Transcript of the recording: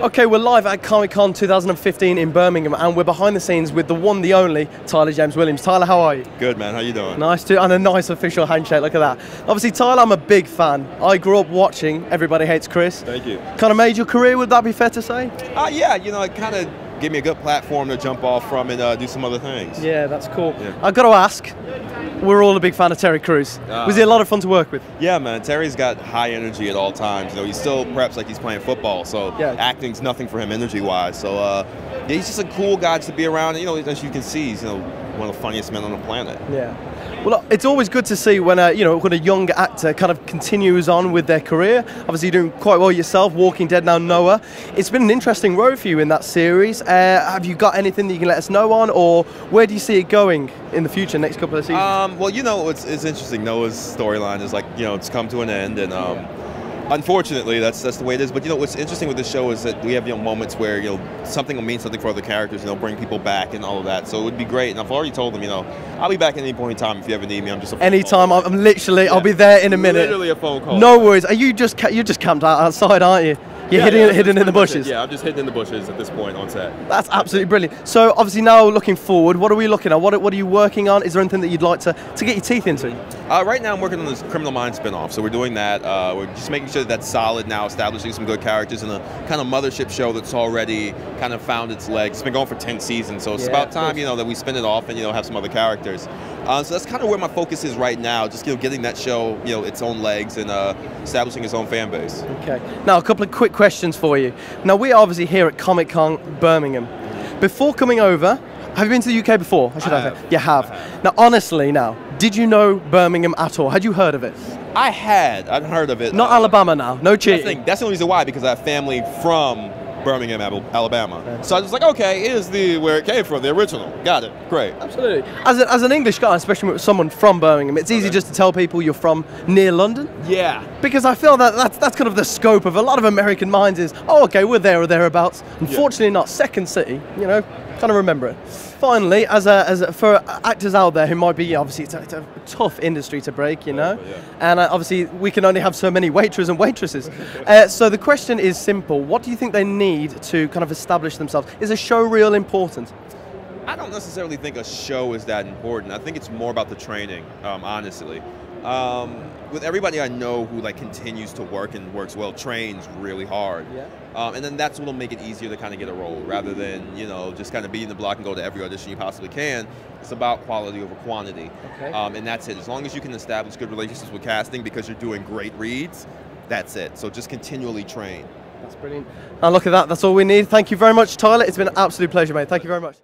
Okay, we're live at Comic-Con 2015 in Birmingham, and we're behind the scenes with the one, the only, Tyler James Williams. Tyler, how are you? Good, man. How you doing? Nice to, and a nice official handshake, look at that. Obviously, Tyler, I'm a big fan. I grew up watching Everybody Hates Chris. Thank you. Kind of made your career, would that be fair to say? Yeah, you know, it kind of gave me a good platform to jump off from and do some other things. Yeah, that's cool. Yeah. I've got to ask, we're all a big fan of Terry Crews. Was he a lot of fun to work with? Yeah, man. Terry's got high energy at all times. You know, he's still preps like he's playing football, so yeah. Acting's nothing for him energy-wise. So, yeah, he's just a cool guy to be around. And, you know, as you can see, he's one of the funniest men on the planet. Yeah. Well, it's always good to see when when a young actor kind of continues on with their career. Obviously, you're doing quite well yourself. Walking Dead, now Noah. It's been an interesting road for you in that series. Have you got anything that you can let us know on, or where do you see it going in the future, next couple of seasons? Well, you know, it's interesting. Noah's storyline is like, it's come to an end, and unfortunately, that's the way it is. But what's interesting with this show is that we have moments where something will mean something for other characters. Bring people back and all of that. So it would be great. And I've already told them, I'll be back at any point in time if you ever need me. I'm just a anytime. I'm literally. Yeah. I'll be there in a minute. Literally a phone call. No worries. Are you just camped outside, aren't you? You're hidden in the bushes. Yeah, I'm just hidden in the bushes at this point on set. That's absolutely brilliant. So obviously now looking forward, what are we looking at? What are you working on? Is there anything that you'd like to get your teeth into? Right now I'm working on this Criminal Minds spinoff, so we're doing that. We're just making sure that's solid now, establishing some good characters in a kind of mothership show that's already kind of found its legs. It's been going for 10 seasons, so it's about time that we spin it off and have some other characters. So that's kind of where my focus is right now, just getting that show its own legs and establishing its own fan base. Okay. Now a couple of quick questions for you. Now we're obviously here at Comic-Con Birmingham. Before coming over, have you been to the UK before? I say you have. Now honestly, did you know Birmingham at all? Had you heard of it? I'd heard of it. Not Alabama now. No cheating. That's the only reason why, because I have family from Birmingham, Alabama. So I was like, okay, here's where it came from, the original. Got it. Great. Absolutely. As an English guy, especially with someone from Birmingham, it's easy just to tell people you're from near London. Yeah. Because I feel that's kind of the scope of a lot of American minds is, oh, okay, we're there or thereabouts. Unfortunately, not second city. Kind of remember it. Finally, for actors out there who might be, obviously it's a tough industry to break, and obviously we can only have so many waiters and waitresses. So the question is simple: what do you think they need to kind of establish themselves? Is a show real important? I don't necessarily think a show is that important. I think it's more about the training, honestly. With everybody I know who continues to work and works well, trains really hard. Yeah. And then that's what'll make it easier to kind of get a role, rather than just kind of beating the block and go to every audition you possibly can. It's about quality over quantity. Okay. And that's it. As long as you can establish good relationships with casting because you're doing great reads, that's it. So just continually train. That's brilliant. And look at that. That's all we need. Thank you very much, Tyler. It's been an absolute pleasure, mate. Thank you very much.